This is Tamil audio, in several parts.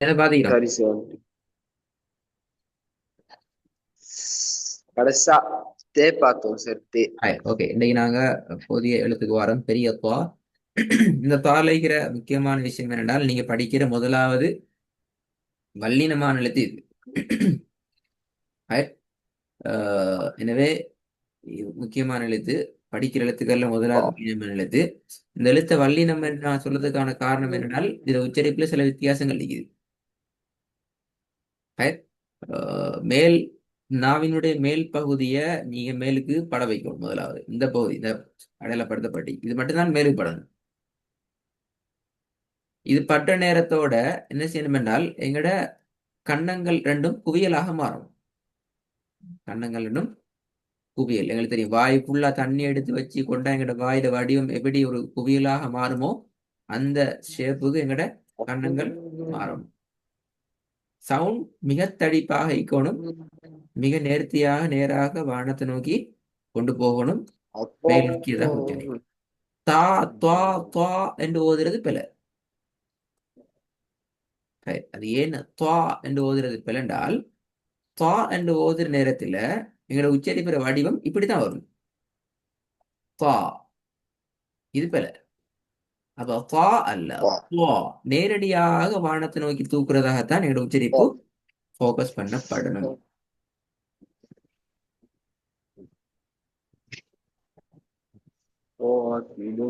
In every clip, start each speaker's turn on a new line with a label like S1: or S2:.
S1: எதை பாதிக்கிறோம்?
S2: சரி சார். கடைசா தே பார்த்தோம் சார். தே.
S1: ஓகே, இன்னைக்கு நாங்க புதிய எழுத்துக்கு வரோம். பெரிய துவா. இந்த துவால இருக்கிற முக்கியமான விஷயம் என்னென்றால், நீங்க படிக்கிற முதலாவது வல்லினமான எழுத்து இது. Right? எனவே இது முக்கியமான எழுத்து. படிக்கிற எழுத்துக்கள்ல முதலாவது வல்லினமான எழுத்து. இந்த எழுத்தை வல்லினம் என்று நான் சொல்றதுக்கான காரணம் என்னென்றால், இதுல உச்சரிப்புல சில வித்தியாசங்கள் இருக்குது. Right? மேல் நாவினுடைய மேல் பகுதியை நீங்க மேலுக்கு பட வைக்கணும். முதலாவது இந்த பகுதி, இந்த அடையாளப்படுத்தப்பட்டி இது மட்டும்தான் மேலுக்கு படணும். இது பட்ட நேரத்தோட என்ன செய்யணும் என்றால், எங்கட கன்னங்கள் ரெண்டும் குவியலாக மாறும். கன்னங்கள் ரெண்டும் குவியல் எங்களுக்கு தெரியும். வாய் ஃபுல்லா தண்ணி எடுத்து வச்சு கொண்டா எங்கட வாயில வடிவம் எப்படி ஒரு குவியலாக மாறுமோ அந்த ஷேப்புக்கு எங்கட கன்னங்கள் மாறும். சவுண்ட் மிக தடிப்பாக இருக்கணும். மிக நேர்த்தியாக நேராக வானத்தை நோக்கி கொண்டு போகணும்.
S2: அப்போ
S1: மேல் நோக்கியதாக உச்சரிக்கணும். தா துவா துவா என்று ஓதுறது பிழை. அது ஏன் துவா என்று ஓதுறது பிழை என்றால், துவா என்று ஓதுற நேரத்துல எங்களோட உச்சரிப்புற வடிவம் இப்படித்தான் வரும். துவா, இது பிழை. அப்ப துவா அல்ல, துவா. நேரடியாக வானத்தை நோக்கி தூக்குறதாகத்தான் எங்களோட உச்சரிப்பு ஃபோக்கஸ் பண்ணப்படணும்.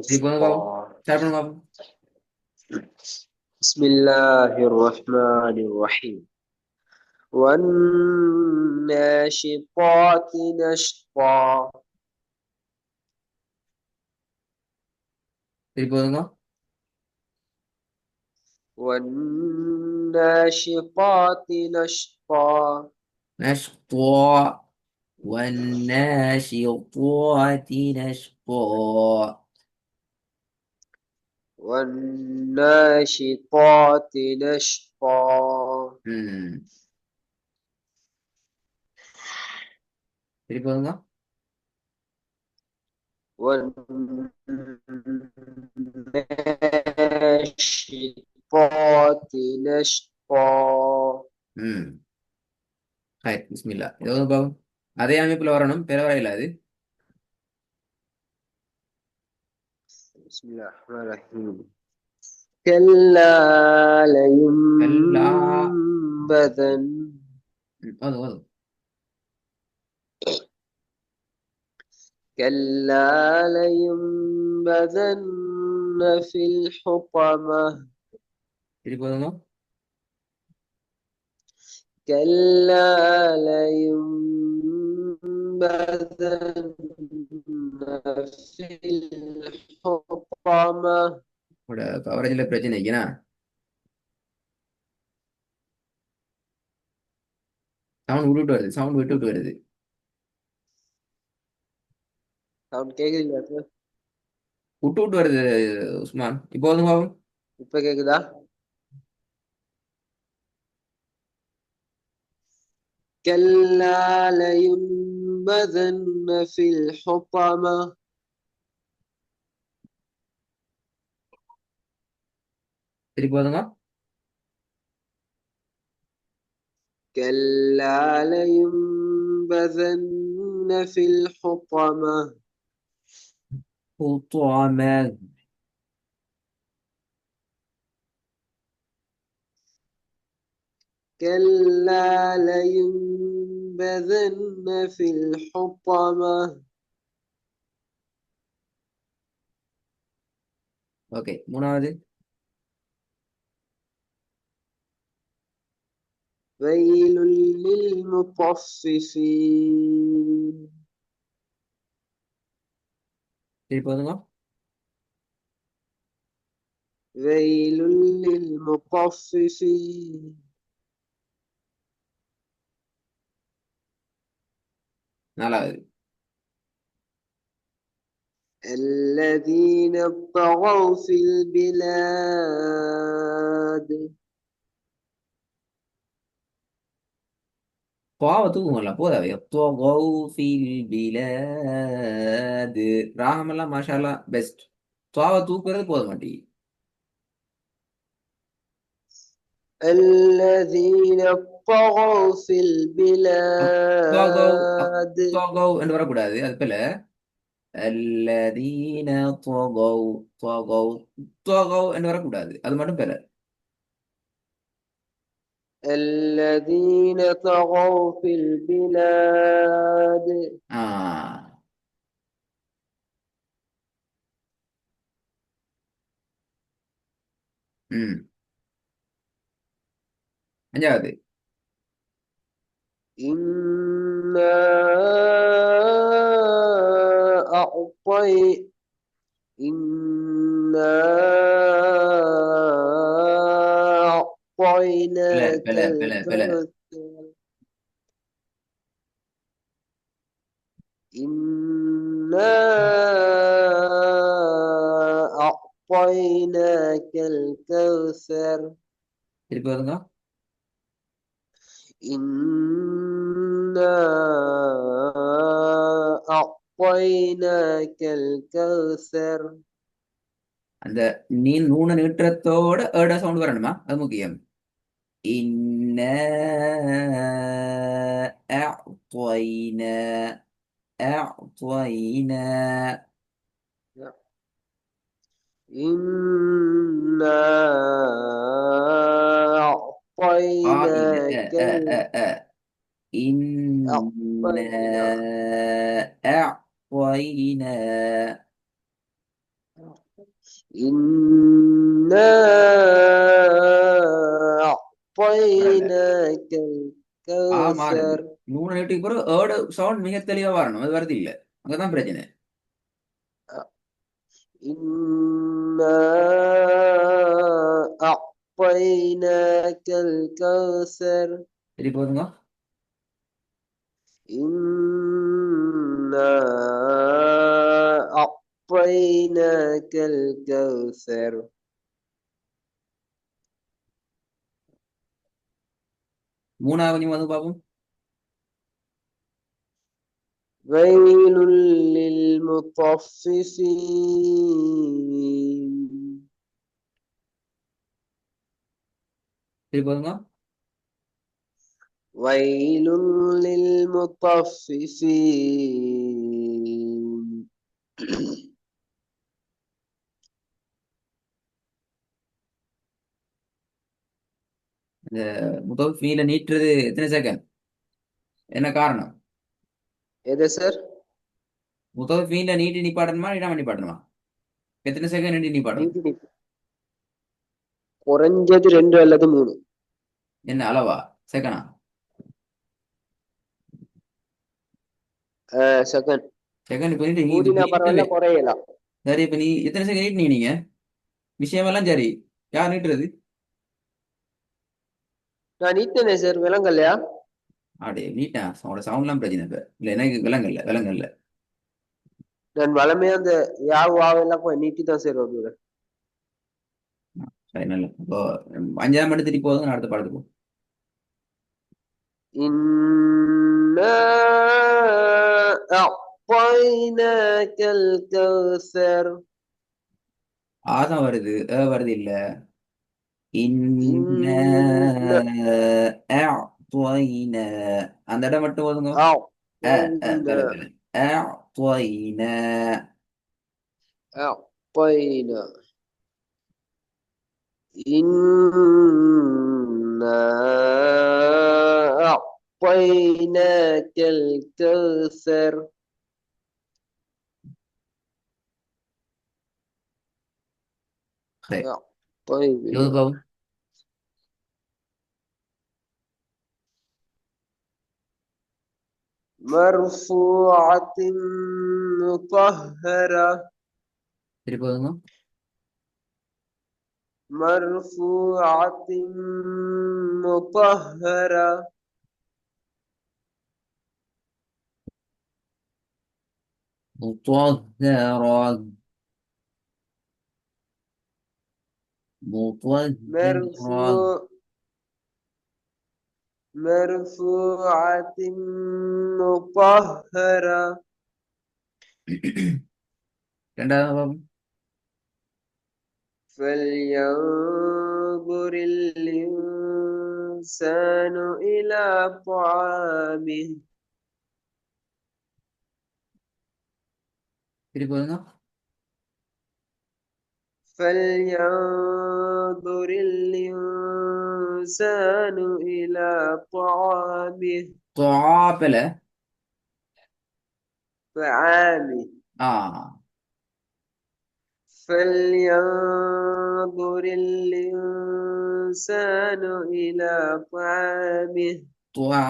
S1: சரி, போங்க பாப்போம். ஸ்டார்ட் பண்ணுங்க பாப்போம்.
S2: بسم الله الرحمن الرحيم. والناشطات نشطا.
S1: சரி, போதுங்க.
S2: والناشطات نشطا.
S1: نشطا. والناشطات نشطا.
S2: والناشطات نشطا.
S1: ம் சரி, போதுங்க.
S2: والناشطات نشطا.
S1: ம் ஹாய், பிஸ்மில்லா. இது வந்து பாப்போம். அதே அமைப்புல வரணும், பெறவரையில் அது.
S2: بسم الله الرحمن الرحيم. كلا
S1: எல்லா
S2: لينبذن.
S1: வரும் வரும்.
S2: كلا لينبذن في الحطمة.
S1: சரி, போதுங்க.
S2: كلا لينبذن في الحطمة.
S1: உங்களோட கவரேஜில் பிரச்சனை இருக்குண்ணா. சவுண்ட் விட்டு விட்டு வருது, சவுண்ட் விட்டு விட்டு வருது.
S2: சவுண்ட் கேக்குதுங்களா சார்?
S1: விட்டு விட்டு வருது உஸ்மான். இப்போ வந்து பாப்போம்.
S2: இப்ப கேக்குதா? كلا لينبذن في الحطمة.
S1: சரி, போதுங்க.
S2: كلا لينبذن في الحطمة.
S1: حطامة.
S2: كلا لينبذن في الحطمة.
S1: ஓகே, மூணாவது.
S2: ويل للمطففين.
S1: சரி, போதுங்க.
S2: ويل للمطففين.
S1: நாலாவது.
S2: الذين طغوا في البلاد.
S1: துவாவை தூக்குங்களா போதாவே. طغوا في البلاد. ராகமெல்லாம் மாஷால்லா பெஸ்ட். துவாவை தூக்குறது போத மாட்டேங்குது.
S2: الذين طغوا في
S1: طغوا
S2: البلاد.
S1: طغوا என்று வரக்கூடாது அது போல الذين طغوا طغوا طغوا என்று வரக்கூடாது அது மட்டும் போல
S2: الذين طغوا في البلاد.
S1: ஆ ம் அஞ்சாவது
S2: إنا أعطي إنا
S1: பல
S2: أعطيناك
S1: பல பல பல
S2: الكوثر. إنا أعطيناك الكوثر.
S1: திருப்பி வருங்க
S2: إنا أعطيناك الكوثر.
S1: அந்த நீ நூன நீட்டுறதோட ஏட சவுண்ட் வரணுமா அது முக்கியம் إنا أعطينا أعطينا
S2: إنا
S1: قائنة
S2: أعطيناك
S1: إنا
S2: أعطينا
S1: أعطينا
S2: إنا
S1: வரல
S2: أعطيناك
S1: மாறுது
S2: الكوثر.
S1: நூன நீட்டுக்கு பிறகு ஏட சவுண்ட் மிக தெளிவா வரணும் அது வருது இல்ல அங்கதான் பிரச்சனை
S2: إنا أعطيناك الكوثر.
S1: சரி போதுங்க
S2: إنا أعطيناك الكوثر.
S1: மூணாவது கொஞ்சம் வந்து பார்ப்போம்
S2: ويل للمطففين.
S1: சரி போதுங்க
S2: ويل للمطففين.
S1: இந்த முதல் ஃபீல நீட்டுறது எத்தனை செகண்ட் என்ன காரணம்
S2: إيه سر؟
S1: முதல் ஃபீல நீட்டி நிப்பாட்டணுமா இடாம நிப்பாட்டணுமா எத்தனை செகண்ட் நீட்டி நிப்பாட்டணும்
S2: நீட்டி குறைஞ்சது 2 அல்லது 3
S1: என்ன அளவா செகண்டா
S2: செகண்ட்.
S1: செகண்ட் இப்ப நீட்டு நீ
S2: கூடினா
S1: நீட்டவே
S2: பரவாயில்ல, குறையலாம்.
S1: சரி இப்ப நீ எத்தனை செகண்ட் நீட்டினீங்க நீங்க விஷயமெல்லாம் சரி யார் நீட்டுறது
S2: நான் நீட்டனே சார், விலங்கல்லையா?
S1: அப்படியே நீட்டேன் அவனோட சவுண்ட்லாம் பிரச்சனை இப்ப இல்ல எனக்கு விலங்கல்ல விலங்கல்ல
S2: நான் வளமையா அந்த யாவு வாவெல்லாம் போய் நீட்டி தான் சார் வருவேன்.
S1: சரி நல்ல இப்போ அஞ்சாம் மணி திருப்பி போதும் நான் அடுத்த பாடத்துக்கு போ.
S2: إنا أعطيناك الكوثر.
S1: ஆதான் வருது வருது இல்ல إنا
S2: إنا
S1: أعطينا அந்த இடம் மட்டும் போதுங்க
S2: أعطينا
S1: بلا أعطينا
S2: أعطينا إنا أعطيناك الكوثر.
S1: خير يلا
S2: أعطينا
S1: باو
S2: مرفوعة مطهرة.
S1: திருப்பி போதுங்க
S2: مرفوعة مطهرة.
S1: مطهرة مطهرة
S2: مرفوعة مطهرة.
S1: ரெண்டாவது பாபு
S2: فلينظر الإنسان إلى طعامه
S1: திருப்பி போதுங்க.
S2: فلينظر الإنسان إلى طعامه
S1: துஆபல.
S2: طعامه
S1: ஆ
S2: فلينظر الإنسان إلى طعامه
S1: துஆ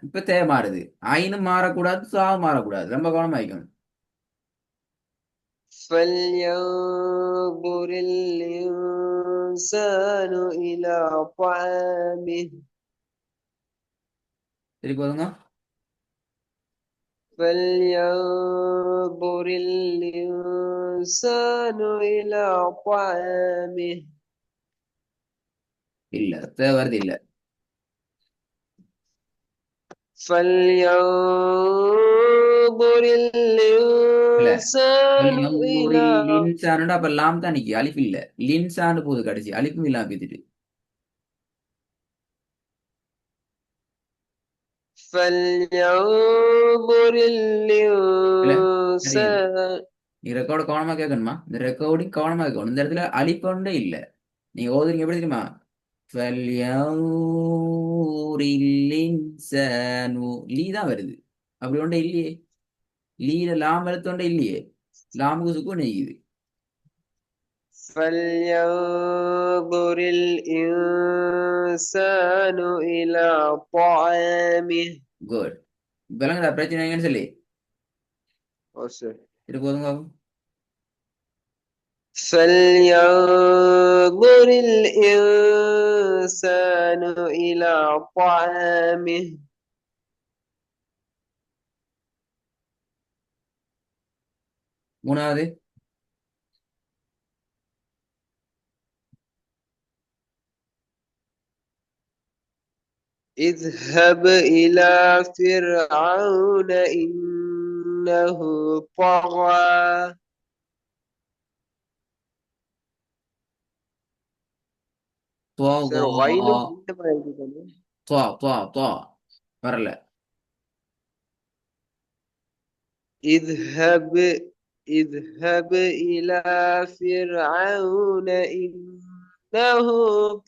S1: இப்ப தே மாறுது. ஐனும் மாறக்கூடாது, சா மாறக்கூடாது. ரொம்ப கவனமா இருக்கணும்.
S2: فلينظر الإنسان إلى طعامه
S1: திருப்பி போதுங்க.
S2: فلينظر الإنسان إلى طعامه
S1: இல்ல, தே வருது இல்ல.
S2: فلينظر
S1: இல்ல,
S2: الإنسان إلى
S1: லின்சானுடா அப்ப லாம் தான் நிக்கி, அலிஃப் இல்ல. லின்சான்னு போகுது கடைசி, அலிஃபும் இல்லாம பேத்துட்டு.
S2: فلينظر
S1: இல்ல, சரியில்லை.
S2: الإنسان
S1: நீ ரெக்கார்டு கவனமா கேட்கணுமா? இந்த ரெக்கார்டிங் கவனமா கேட்கணும். இந்த இடத்துல அலிஃபொண்டே இல்ல. நீங்க ஓதுறீங்க எப்படி தெரியுமா? ஃபல்யன்ظுரில் இன்சானு. லீ தான் வருது. அப்படி ஒன்றே இல்லையே. லீல லாம் எழுத்தொண்டே இல்லையே. லாமுக்கு சுக்கூன் நெய்யுது.
S2: فلينظر الإنسان إلى طعامه
S1: குட். விளங்குதா பிரச்சனை எங்கன்னு சொல்லி?
S2: أوسع.
S1: இது போதுங்க.
S2: فلينظر الإنسان إلى طعامه
S1: மூணாவது.
S2: اذهب إلى فرعون إنه طغى سر غين
S1: துவா.
S2: عندما يجب
S1: துவா வரல.
S2: اذهب اذهب إلى فرعون إنه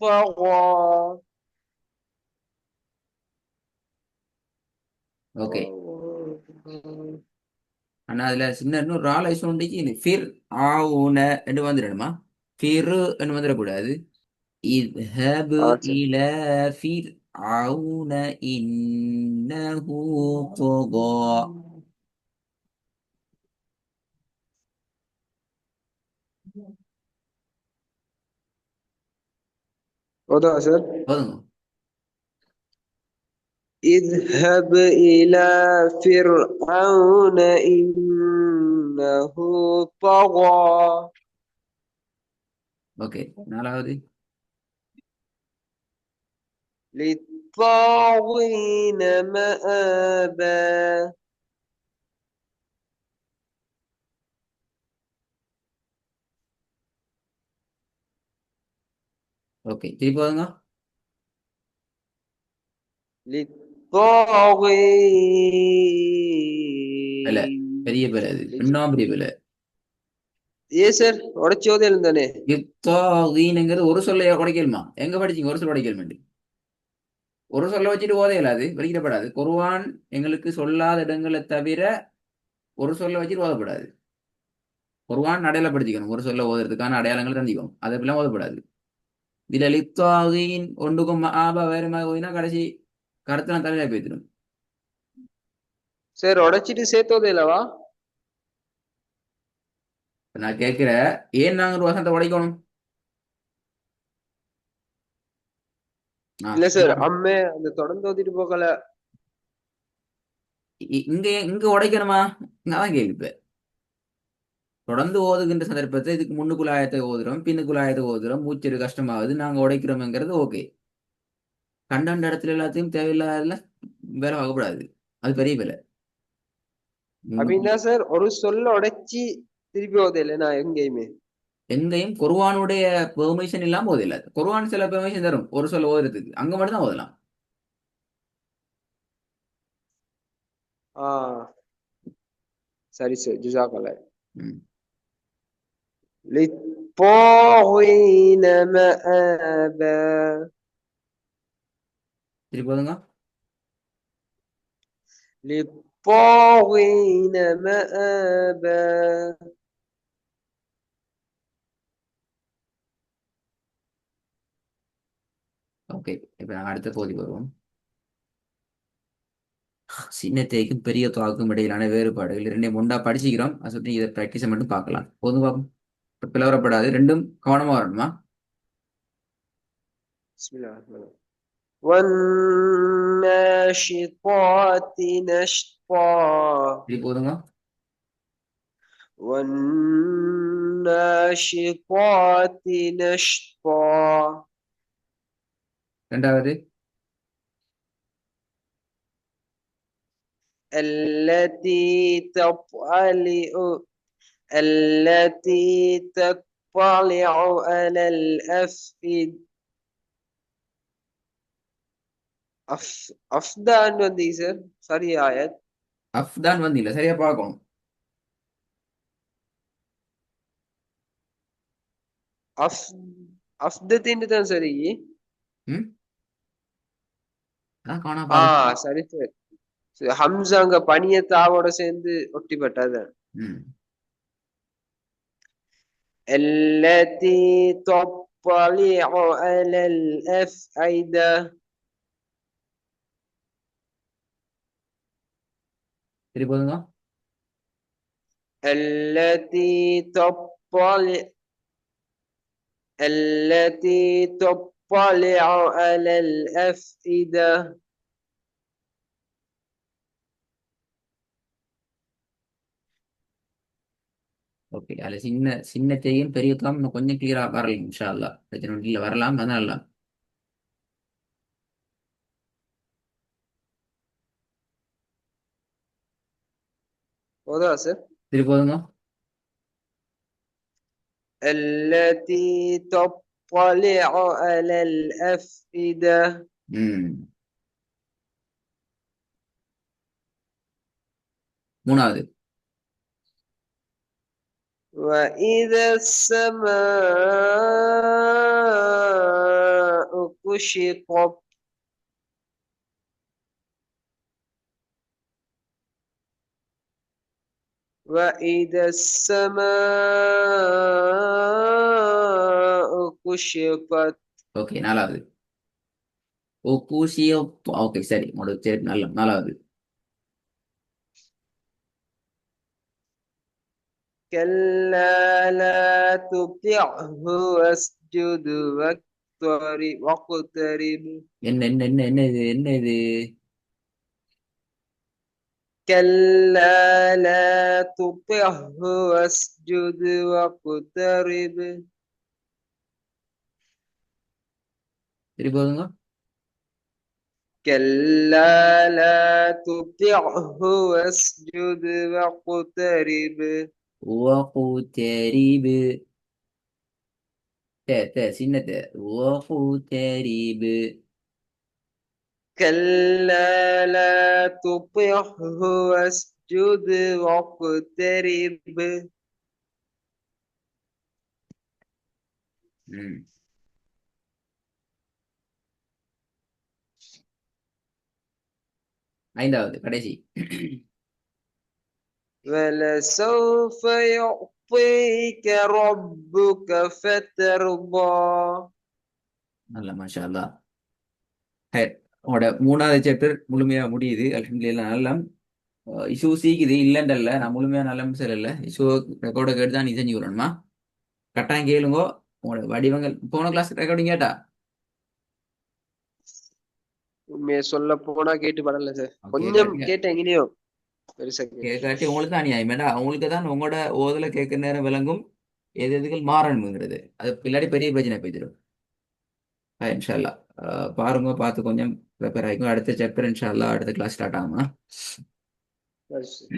S2: طغى
S1: ஓகே. ஆனா அதுல சின்ன இன்னும் ராலை சொன்னிக்கு ஃபிர் ஆவுன என்று வந்துடணுமா? ஃபிரு என்று வந்துடக்கூடாது. இத்ஹபு
S2: சரி
S1: இலா ஃபிர் ஆவுன இன்னஹு தொகா.
S2: وضع سر
S1: போதுங்க.
S2: اذهب إلى فرعون إنه طغى
S1: ஓகே. நாலாவது.
S2: للطاغين مآبا
S1: ஓகே, திருப்பி போதுங்க. இல்ல, பெரிய
S2: للطاغين
S1: பிள்ளை அது. இன்னும் பெரிய பிள்ளை.
S2: ஏ சார் உடச்சோதே இருந்தானே
S1: இத்தாகீனுங்கிறது ஒரு சொல்ல உடைக்கலுமா? எங்க படிச்சீங்க ஒரு சொல்ல உடைக்கலுமெண்டு? ஒரு சொல்ல வச்சுட்டு ஓதையில அது வெளியிடப்படாது. குர்ஆன் எங்களுக்கு சொல்லாத இடங்களை தவிர ஒரு சொல்ல வச்சுட்டு ஓதப்படாது. குர்ஆன் அடையாளப்படுத்திக்கணும். ஒரு சொல்ல ஓதுறதுக்கான அடையாளங்கள் தந்திக்கணும். அது எப்படிலாம் ஓதப்படாது. இதுல லித்தாகீன் ஒன்றுக்கும் ஆபா வேற மாதிரி ஓதினா கடைசி கருத்தெல்லாம் தலையில பேத்திடும்.
S2: சார் உடைச்சிட்டு சேர்த்தோதே இல்லவா
S1: நான் கேட்கிற, ஏன் நாங்க ஒரு வசனத்தை உடைக்கணும்?
S2: இல்ல சார் அம்மே அந்த தொடர்ந்து ஓதிட்டு போகல
S1: இங்க இங்க உடைக்கணுமா? நான் கேள்வி. தொடர்ந்து ஓதுகின்ற சந்தர்ப்பத்தை இதுக்கு முன்னுக்குள்ள ஆயத்தை ஓதுறோம், பின்னுக்குள்ள ஆயத்தை ஓதுறோம், மூச்சு கஷ்டமாகுது, நாங்க உடைக்கிறோம்ங்கிறது ஓகே. கண்ட இடத்துல எல்லாத்தையும் தேவையில்லாத வேலை ஆகக்கூடாது. அது பெரிய வேலை.
S2: அப்படின்னா சார் ஒரு சொல்ல உடைச்சி திருப்பி ஓதே இல்லை நான் எங்கேயுமே
S1: எங்கேயும் குர்ஆனுடைய பெர்மிஷன் இல்லாம ஓதில்ல. குர்ஆன் சில பெர்மிஷன் தரும் ஒரு சொல்ல ஓதுறதுக்கு, அங்க மட்டும் தான் ஓதலாம்.
S2: ஆ சரி சார், ஜிசாக்கல்ல.
S1: ம்.
S2: للطاغين مآبا.
S1: திருப்பி ஓதுங்க.
S2: للطاغين مآبا.
S1: ஓகே, இப்ப நாங்க அடுத்த பகுதி வருவோம். சின்ன தேய்க்கும் பெரிய துவாக்கும் இடையிலான வேறுபாடுகள் இரண்டையும் ஒன்றா படிச்சுக்கிறோம். அதை சுற்றி இதை ப்ராக்டிஸை மட்டும் பார்க்கலாம். பொதுவாக பிளவரப்படாது, ரெண்டும் கவனமா வரணுமா?
S2: بسم الله الرحمن الرحيم. والناشطات نشطا.
S1: திருப்பி ஓதுங்க.
S2: والناشطات نشطا.
S1: ரெண்டாவது.
S2: التي تطلع التي تطلع على الأفئدة. أفدان வந்து சார் சரி ஆயத்.
S1: அஃப்தான் வந்து இல்லை, சரியா பார்க்கணும்.
S2: அஃப் அஃப்தத்தின்னு தான் சரி.
S1: ம், அதான் காணா
S2: ஆ
S1: பாருங்க.
S2: சரி சார். ஹம்சா அங்க பனிய தாவோட சேர்ந்து ஒட்டிப்பட்டது.
S1: ம்.
S2: التي تطلع على الأفئدة.
S1: திருப்பி ஓதுங்க.
S2: التي تطلع التي تطلع على الأفئدة.
S1: ஓகே, அதில் சின்ன சின்ன தேயும் பெரிய துவாம் இன்னும் கொஞ்சம் கிளியரா வரலாம். இன்ஷா அல்லாஹ் பிரச்சனை ஒன்றும் இல்லை, வரலாம், அதனால.
S2: وضع سر.
S1: திருப்பி ஓதுங்க.
S2: التي تطلع على الأفئدة.
S1: ம். மூணாவது.
S2: وإذا السماء كشطت. وإذا السماء كشطت.
S1: ஓகே, நாலாவது. ஓ கூசியோ. ஓகே, சரி சரி, நல்ல நாலாவது.
S2: كلا لا تطعه واسجد واقترب.
S1: என்ன என்ன என்ன என்ன இது, என்ன இது?
S2: كلا لا تطعه واسجد واقترب.
S1: திருப்பி ஓதுங்க.
S2: كلا لا تطعه واسجد واقترب.
S1: وقترب. சின்ன وقترب.
S2: كلا لا تطعه واسجد واقترب.
S1: ம். ஐந்தாவது கடைசி.
S2: ولسوف يعطيك ربك فترضى.
S1: நல்ல மாஷா அல்லாஹ். ஹைர். உங்களோட மூணாவது சாப்டர் முழுமையா முடியுது அல்ஹம்துலில்லாஹ். நல்லா இஷ்யூ சீக்குது இல்லைன்றல்ல, நான் முழுமையா நல்ல சொல்லல. இஷ்யூ ரெக்கார்டை கேட்டு தான் நீ செஞ்சு விடணுமா? கட்டாயம் கேளுங்கோ. உங்களோட வடிவங்கள் போன கிளாஸ் ரெக்கார்டிங் கேட்டா?
S2: உண்மையை சொல்ல போனா கேட்டு படல சார், கொஞ்சம்
S1: கேட்காட்டி
S2: கேட்டேன் எங்கேயோ பெருசா கேட்டேன்.
S1: கேட்காட்டி உங்களுக்கு தான் நியாயம் வேண்டா. உங்களுக்கு தான் உங்களோட ஓதுல கேட்கிற நேரம் விளங்கும் எது எதுகள் மாறணுங்கிறது. அது பின்னாடி பெரிய பிரச்சனை போய்த்திடும். இன்ஷா அல்லாஹ். பாருங்க, பார்த்து கொஞ்சம் ப்ரிப்பேர் ஆகிக்கும். அடுத்த சாப்டர் இன்ஷா அல்லாஹ் அடுத்த கிளாஸ் ஸ்டார்ட் ஆகுமா?
S2: சரி சார்.